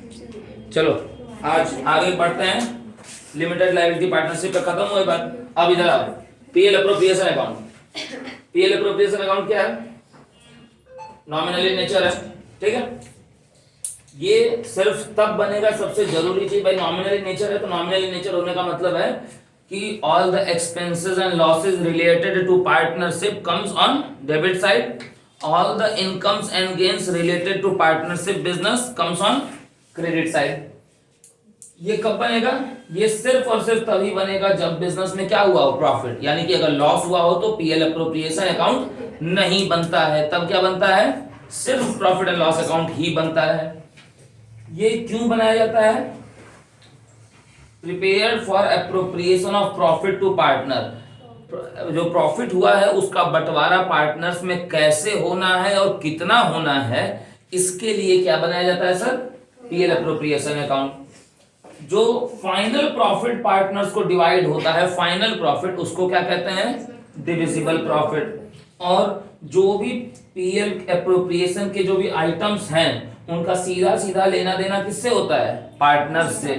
चलो आज आगे बढ़ते हैं। लिमिटेड लायबिलिटी पार्टनरशिप पे खत्म हुए बात। अब इधर आओ, PL appropriation account. PL appropriation account क्या है? नॉमिनल इन नेचर है, ठीक है। ये सिर्फ तब बनेगा, सबसे जरूरी चीज भाई नॉमिनल इन नेचर है। तो नॉमिनल इन नेचर होने का मतलब है कि all the expenses and losses related to partnership comes on debit side, all the incomes and gains related to partnership business comes on credit side. ये कब बनेगा? ये सिर्फ और सिर्फ तभी बनेगा जब बिजनेस में क्या हुआ हो, प्रॉफिट। यानी कि अगर लॉस हुआ हो तो पीएल अप्रोप्रिएशन अकाउंट नहीं बनता है। तब क्या बनता है? सिर्फ प्रॉफिट एंड लॉस अकाउंट ही बनता है। ये क्यों बनाया जाता है? Prepared for appropriation of profit to partner. जो प्रॉफिट हुआ है उसका बंटवारा पार्टनर्स में कैसे होना है और कितना होना है, इसके लिए क्या बनाया जाता है सर? PL appropriation account. जो फाइनल प्रॉफिट पार्टनर्स को डिवाइड होता है, फाइनल प्रॉफिट, उसको क्या कहते हैं? Divisible profit. और जो भी पीएल अप्रोप्रिएशन के जो भी आइटम्स हैं उनका सीधा सीधा लेना देना किससे होता है? पार्टनर्स से,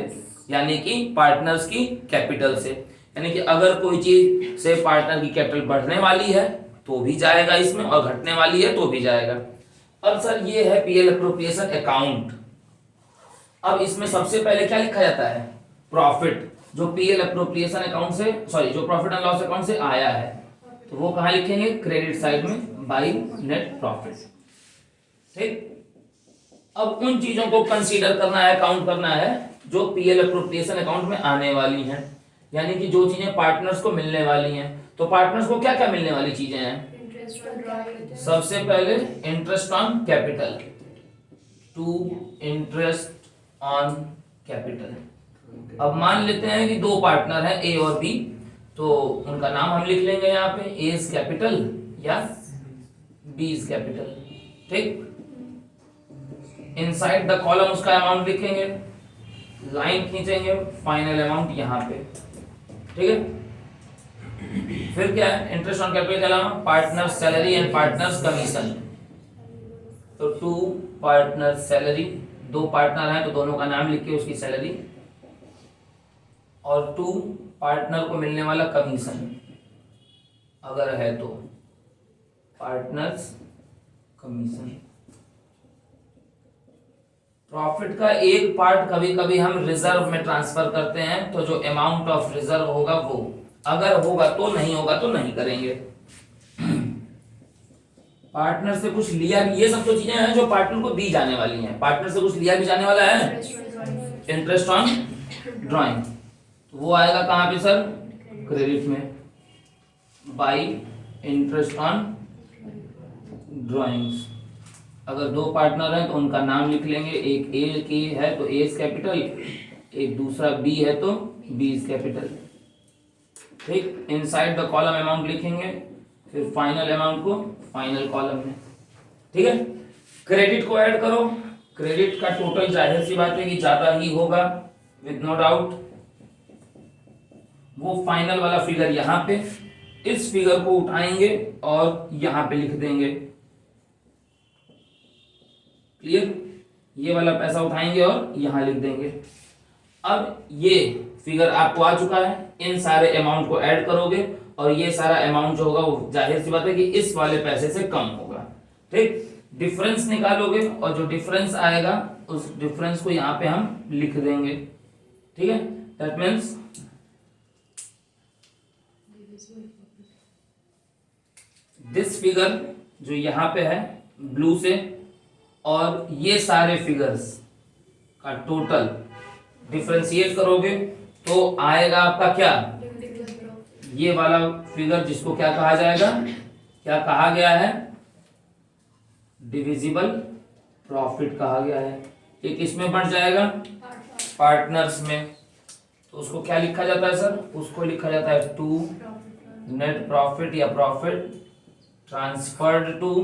यानी कि पार्टनर्स की कैपिटल से। यानी कि अगर कोई चीज से पार्टनर की कैपिटल बढ़ने वाली है तो भी जाएगा इसमें, और घटने वाली है तो भी जाएगा। अब सर ये है पीएल अप्रोप्रिएशन अकाउंट। अब इसमें सबसे पहले क्या लिखा जाता है? प्रॉफिट, जो पीएल अप्रोप्रिएशन अकाउंट से, सॉरी, जो प्रॉफिट एंड लॉस अकाउंट से आया है, तो वो कहां लिखेंगे? क्रेडिट साइड में, बाय नेट प्रॉफिट। ठीक। अब उन चीजों को कंसीडर करना है, काउंट करना है जो पीएल अप्रोप्रिएशन अकाउंट में आने वाली हैं, यानी कि जो चीजें पार्टनर्स को मिलने वाली हैं। तो पार्टनर्स को क्या क्या मिलने वाली चीजें हैं? सबसे पहले interest on capital, to interest on capital. अब मान लेते हैं कि दो पार्टनर हैं ए और बी, तो उनका नाम हम लिख लेंगे यहाँ पे, ए इज कैपिटल या बी इज कैपिटल। ठीक। इनसाइड द कॉलम उसका अमाउंट लिखेंगे, लाइन खींचेंगे, फाइनल अमाउंट यहाँ पे। ठीक है। फिर क्या है? इंटरेस्ट ऑन कैपिटल के अलावा partner salary and partners commission. तो टू पार्टनर सैलरी, दो पार्टनर हैं तो दोनों का नाम लिख के उसकी सैलरी, और टू पार्टनर को मिलने वाला कमीशन अगर है तो पार्टनर्स कमीशन। प्रॉफिट का एक पार्ट कभी कभी हम रिजर्व में ट्रांसफर करते हैं, तो जो अमाउंट ऑफ रिजर्व होगा वो, अगर होगा तो, नहीं होगा तो नहीं करेंगे। पार्टनर से कुछ लिया भी, ये सब तो चीजें हैं जो पार्टनर को दी जाने वाली हैं। पार्टनर से कुछ लिया भी जाने वाला है, इंटरेस्ट ऑन ड्राइंग, तो वो आएगा कहां पे सर? क्रेडिट में, बाय इंटरेस्ट ऑन ड्राइंग्स। अगर दो पार्टनर हैं तो उनका नाम लिख लेंगे, एक ए की है तो ए इज कैपिटल, एक दूसरा बी है तो बी इज कैपिटल। ठीक। इनसाइड द कॉलम अमाउंट लिखेंगे, फिर फाइनल अमाउंट को फाइनल कॉलम में। ठीक है। क्रेडिट को ऐड करो, क्रेडिट का टोटल जाहिर सी बात है कि ज्यादा ही होगा, विद नो डाउट। वो फाइनल वाला फिगर यहाँ पे, इस फिगर को उठाएंगे और यहाँ पे लिख देंगे। क्लियर? ये वाला पैसा उठाएंगे और यहां लिख देंगे। अब ये फिगर आपको आ चुका है, इन सारे अमाउंट को ऐड करोगे और ये सारा अमाउंट जो होगा वो जाहिर सी बात है कि इस वाले पैसे से कम होगा। ठीक। डिफरेंस निकालोगे और जो डिफरेंस आएगा उस डिफरेंस को यहां पे हम लिख देंगे। ठीक है। दैट मीन्स दिस फिगर जो यहां पे है ब्लू से, और ये सारे फिगर्स का टोटल डिफरेंशिएट करोगे तो आएगा आपका क्या? ये वाला फिगर जिसको क्या कहा जाएगा? क्या कहा गया है? डिविजिबल प्रॉफिट कहा गया है। ये किसमें बढ़ जाएगा? पार्टनर्स में। तो उसको क्या लिखा जाता है सर? उसको लिखा जाता है टू नेट प्रॉफिट या प्रॉफिट ट्रांसफर्ड टू।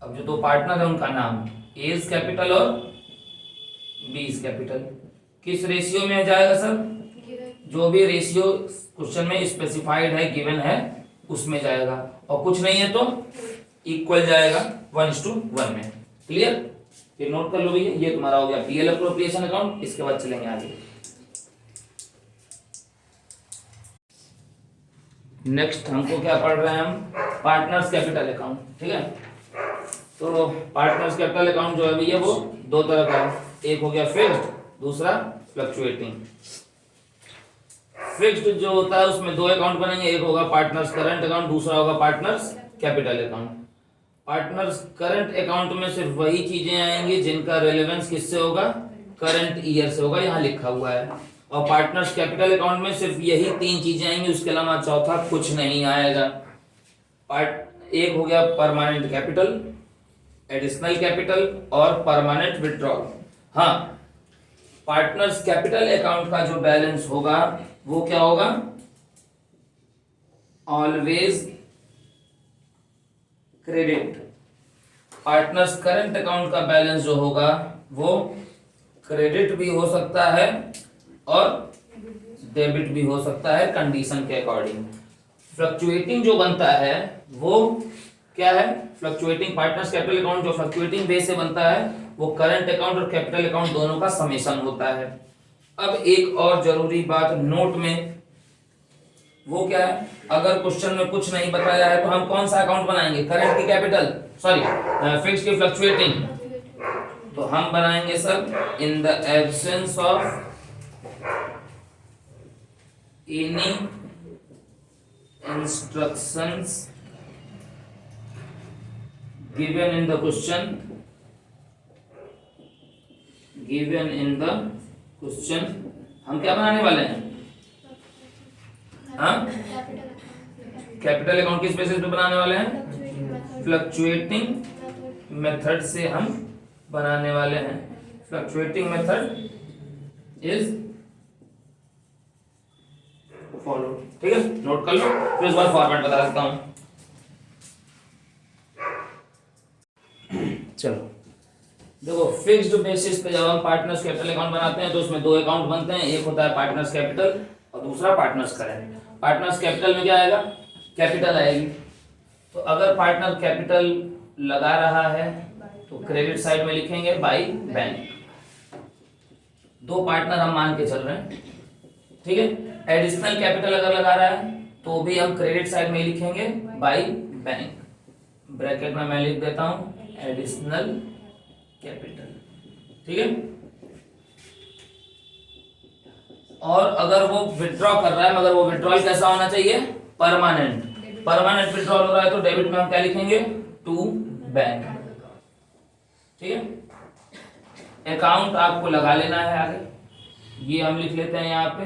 अब जो दो पार्टनर है उनका नाम, ए इज कैपिटल और बी इज कैपिटल, किस रेशियो में जाएगा सर? जो भी रेशियो क्वेश्चन में स्पेसिफाइड है, गिवन है, उसमें जाएगा, और कुछ नहीं है तो इक्वल जाएगा 1:1 में। क्लियर? फिर नोट कर लो भैया, ये तुम्हारा हो गया पीएल अप्रोप्रिएशन अकाउंट। इसके बाद चलेंगे आगे। नेक्स्ट हमको क्या पढ़ रहे हैं हम, पार्टनर्स कैपिटल अकाउंट, ठीक है। तो पार्टनर्स कैपिटल अकाउंट जो है भैया वो दो तरह का है, एक हो गया फिक्स्ड, दूसरा फ्लक्चुएटिंग। फिक्स्ड जो होता है उसमें दो अकाउंट बनेंगे, एक होगा पार्टनर्स करंट अकाउंट, दूसरा होगा partners capital account. Partners current account में सिर्फ वही चीजें आएंगी जिनका रेलेवेंस किससे होगा, करंट ईयर से होगा, यहाँ लिखा हुआ है। और पार्टनर्स कैपिटल अकाउंट में सिर्फ यही तीन चीजें आएंगी, उसके अलावा चौथा कुछ नहीं आएगा। एक हो गया परमानेंट कैपिटल, एडिशनल कैपिटल और परमानेंट विड्रॉल। हाँ, पार्टनर्स कैपिटल अकाउंट का जो बैलेंस होगा वो क्या होगा, always credit. Partners current account का बैलेंस जो होगा वो क्रेडिट भी हो सकता है और डेबिट भी हो सकता है कंडीशन के अकॉर्डिंग। फ्लक्चुएटिंग जो बनता है वो क्या है, फ्लक्चुएटिंग पार्टनर्स कैपिटल अकाउंट जो फ्लक्चुएटिंग बेस से बनता है वो करंट अकाउंट और कैपिटल अकाउंट दोनों का समेशन होता है। अब एक और जरूरी बात नोट में, वो क्या है, अगर क्वेश्चन में कुछ नहीं बताया है तो हम कौन सा अकाउंट बनाएंगे, करंट की कैपिटल, सॉरी फिक्स्ड की फ्लक्चुएटिंग, तो हम बनाएंगे sir in the absence of any instructions given in the question, given in the question, हम क्या बनाने वाले हैं, हाँ कैपिटल अकाउंट किस बेसिस पे बनाने वाले हैं, फ्लक्चुएटिंग मेथड से हम बनाने वाले हैं। फ्लक्चुएटिंग मेथड इज फॉलो, ठीक है, नोट कर लो। फिर इस बार फॉर्मेट बता देता हूं। चलो देखो, फिक्स्ड बेसिस पे जब हम पार्टनर्स कैपिटल अकाउंट बनाते हैं तो उसमें दो अकाउंट बनते हैं, एक होता है पार्टनर्स कैपिटल और दूसरा पार्टनर्स करंट। पार्टनर्स कैपिटल में क्या आएगा, कैपिटल आएगी। तो अगर पार्टनर कैपिटल लगा रहा है तो क्रेडिट साइड में लिखेंगे बाय बैंक। दो पार्टनर हम मान के चल रहे हैं, ठीक है। एडिशनल कैपिटल अगर लगा रहा है तो भी हम क्रेडिट साइड में लिखेंगे बाय बैंक। ब्रैकेट में मैं लिख देता हूं एडिशनल कैपिटल, ठीक है। और अगर वो विड्रॉ कर रहा है, मगर वो विड्रॉल कैसा होना चाहिए, परमानेंट। परमानेंट विड्रॉल हो रहा है तो डेबिट में हम क्या लिखेंगे, टू बैंक, ठीक है। अकाउंट आपको लगा लेना है आगे, ये हम लिख लेते हैं यहाँ पे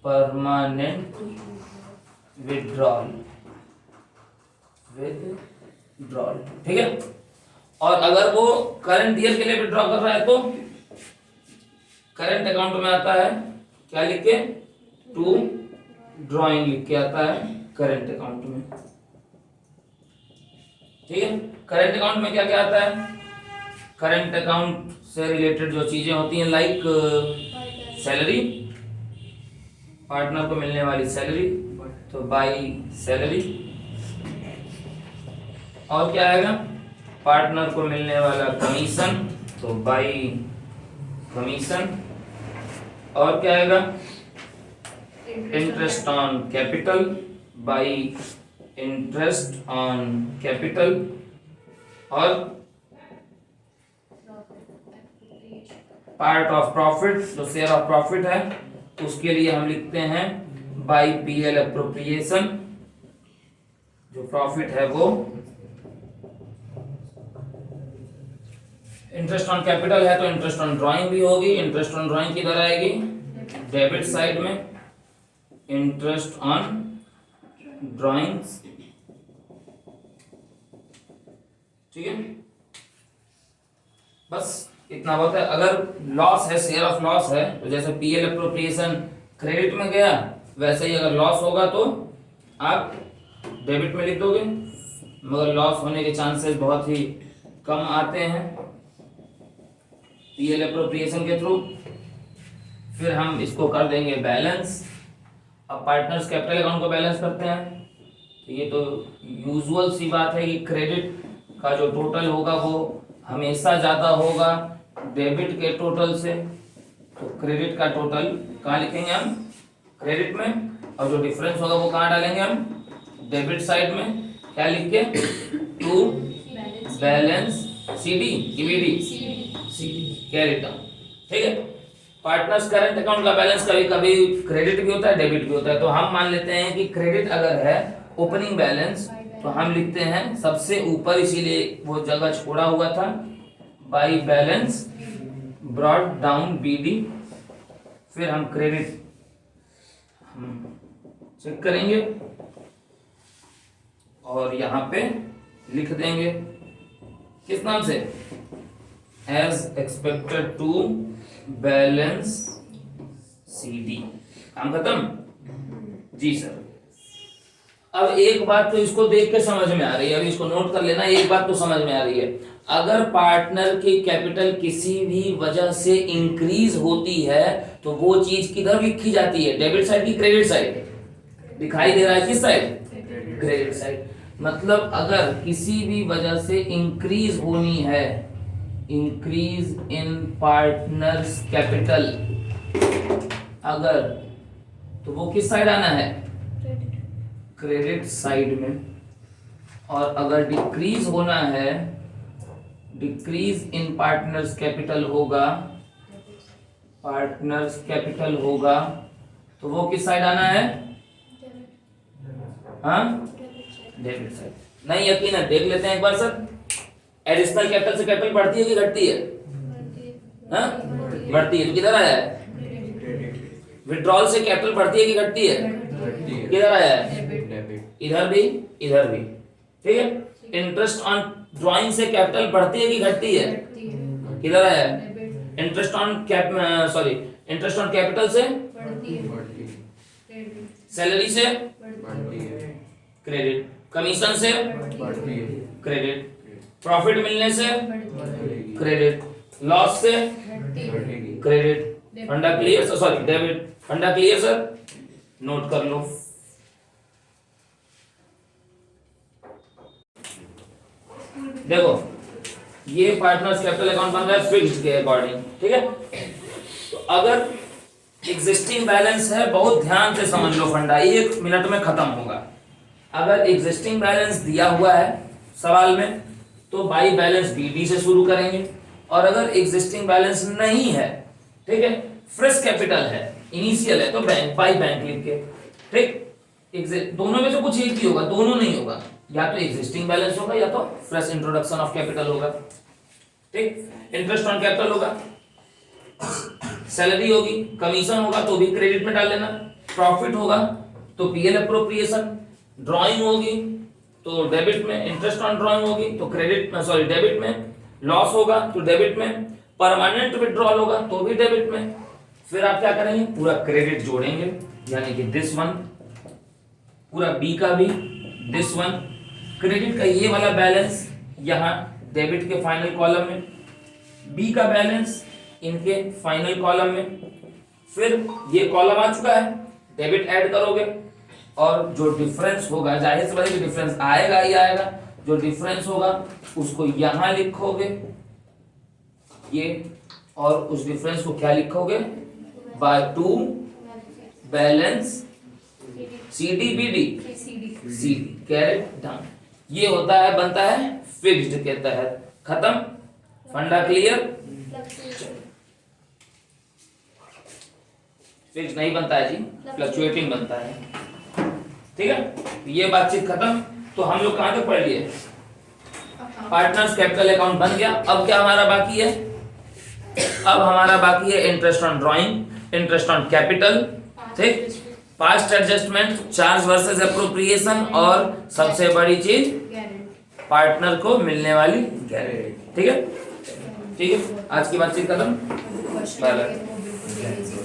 परमानेंट विड्रॉल, विड्रॉल, ठीक है। और अगर वो करंट ईयर के लिए विड्रॉ कर रहा है तो करंट अकाउंट में आता है क्या लिख के, टू ड्रॉइंग लिख के आता है करंट अकाउंट में, ठीक है। करंट अकाउंट में क्या क्या आता है, करंट अकाउंट से रिलेटेड जो चीजें होती हैं लाइक सैलरी, पार्टनर को मिलने वाली सैलरी तो बाय सैलरी, और क्या आएगा, पार्टनर को मिलने वाला कमीशन तो बाय कमीशन, और क्या आएगा, interest on capital by interest on capital, और पार्ट ऑफ प्रॉफिट जो शेयर ऑफ प्रॉफिट है उसके लिए हम लिखते हैं बाय पीएल एप्रोप्रिएशन। जो प्रॉफिट है वो, इंटरेस्ट ऑन कैपिटल है तो इंटरेस्ट ऑन ड्राइंग भी होगी। इंटरेस्ट ऑन ड्राइंग किधर आएगी, डेबिट साइड में, इंटरेस्ट ऑन ड्राइंग्स, ठीक है। बस इतना बहुत है। अगर लॉस है, शेयर ऑफ लॉस है, तो जैसे पीएल एप्रोप्रिएशन क्रेडिट में गया, वैसे ही अगर लॉस होगा तो आप डेबिट में लिख दोगे, मगर लॉस होने के चांसेस बहुत ही कम आते हैं पीएल एप्रोप्रिएशन के थ्रू। फिर हम इसको कर देंगे बैलेंस। अब पार्टनर्स कैपिटल अकाउंट को बैलेंस करते हैं, तो ये तो यूजुअल सी बात है कि क्रेडिट का जो टोटल होगा वो हमेशा ज्यादा होगा डेबिट के टोटल से, तो क्रेडिट का टोटल कहाँ लिखेंगे हम, क्रेडिट में, और जो डिफरेंस होगा वो कहाँ डालेंगे हम, डेबिट साइड में। क्या लिख के, to balance CD EBD CD carry down. ठीक है, पार्टनर्स करंट अकाउंट का बैलेंस कभी कभी क्रेडिट भी होता है डेबिट भी होता है, तो हम मान लेते हैं कि क्रेडिट अगर है ओपनिंग बैलेंस तो हम लिखते हैं सबसे ऊपर, इसीलिए वो जगह छोड़ा हुआ था, by balance brought down BD, फिर हम क्रेडिट चेक करेंगे और यहाँ पे लिख देंगे किस नाम से, as expected to balance CD. काम खत्म जी सर। अब एक बात तो इसको देख के समझ में आ रही है, अभी इसको नोट कर लेना, एक बात तो समझ में आ रही है, अगर पार्टनर की कैपिटल किसी भी वजह से इंक्रीज होती है तो वो चीज किधर लिखी जाती है, डेबिट साइड की क्रेडिट साइड, दिखाई दे रहा है किस साइड, क्रेडिट साइड। मतलब अगर किसी भी वजह से इंक्रीज होनी है, इंक्रीज इन पार्टनर्स कैपिटल, अगर, तो वो किस साइड आना है, क्रेडिट साइड में। और अगर डिक्रीज होना है, डिक्रीज इन पार्टनर्स कैपिटल होगा, पार्टनर्स कैपिटल होगा, तो वो किस साइड आना है, हाँ डेबिट साइड। नहीं यकीन है, देख लेते हैं एक बार सर, एडिशनल कैपिटल से कैपिटल बढ़ती है कि घटती है, हाँ बढ़ती है, तो किधर आया है, विड्रॉल से कैपिटल बढ़ती है कि घटती है, किधर आया है, इधर भी इधर भी। ठीक है, इंटरेस्ट ऑन ड्राइंग से कैपिटल बढ़ती है कि घटती है, किधर आया है, interest on interest on capital से, सैलरी से क्रेडिट, कमीशन से क्रेडिट, प्रॉफिट मिलने से क्रेडिट, लॉस से क्रेडिट, फंडा क्लियर सर, डेबिट, फंडा क्लियर सर, नोट कर लो। देखो ये पार्टनर्स कैपिटल अकाउंट बन रहा है फिक्स्ड के अकॉर्डिंग। ठीक है, तो अगर एग्जिस्टिंग बैलेंस है, बहुत ध्यान से समझ लो फंडा, 1 मिनट में खत्म होगा। अगर एग्जिस्टिंग बैलेंस दिया हुआ है सवाल में तो बाई बैलेंस बीडी से शुरू करेंगे, और अगर एग्जिस्टिंग बैलेंस नहीं है, ठीक है, फ्रेश कैपिटल है, इनिशियल है, तो बैंक बाई बैंक लिख के। ठीक, दोनों में से कुछ एक ही होगा, दोनों नहीं होगा, या तो एग्जिस्टिंग बैलेंस होगा या तो फ्रेश इंट्रोडक्शन ऑफ कैपिटल होगा। ठीक, इंटरेस्ट ऑन कैपिटल होगा, सैलरी होगी, कमीशन होगा तो भी क्रेडिट में डाल लेना, प्रॉफिट होगा तो पीएल अप्रोप्रिएशन, ड्राइंग होगी तो डेबिट में, इंटरेस्ट ऑन ड्राइंग होगी तो क्रेडिट में, सॉरी डेबिट में, लॉस होगा तो डेबिट में, परमानेंट विड्रॉल होगा तो भी डेबिट में। फिर आप क्या करेंगे, पूरा क्रेडिट जोड़ेंगे, यानी कि दिस वन, पूरा बी का भी दिस वन, क्रेडिट का ये वाला बैलेंस यहाँ डेबिट के फाइनल कॉलम में, बी का बैलेंस इनके फाइनल कॉलम में। फिर ये कॉलम आ चुका है, डेबिट ऐड करोगे और जो डिफरेंस होगा, जाहिर सी बात है कि डिफरेंस आएगा ही आएगा, जो डिफरेंस होगा उसको यहाँ लिखोगे ये, और उस डिफरेंस को क्या लिखोगे, by to balance CD BD CD carried down. ये होता है, बनता है फिक्स्ड के तहत। खत्म, फंडा क्लियर। फिक्स नहीं बनता है जी, फ्लक्चुएटिंग बनता है। ठीक है, ये बातचीत खत्म। तो हम लोग कहां तक पढ़ लिए, पार्टनर्स कैपिटल अकाउंट बन गया। अब क्या हमारा बाकी है, अब हमारा बाकी है interest on drawing, interest on capital, ठीक, past adjustment, charge versus appropriation, और सबसे बड़ी चीज पार्टनर को मिलने वाली गारंटी। ठीक है, ठीक है, आज की बातचीत खत्म। Bye bye.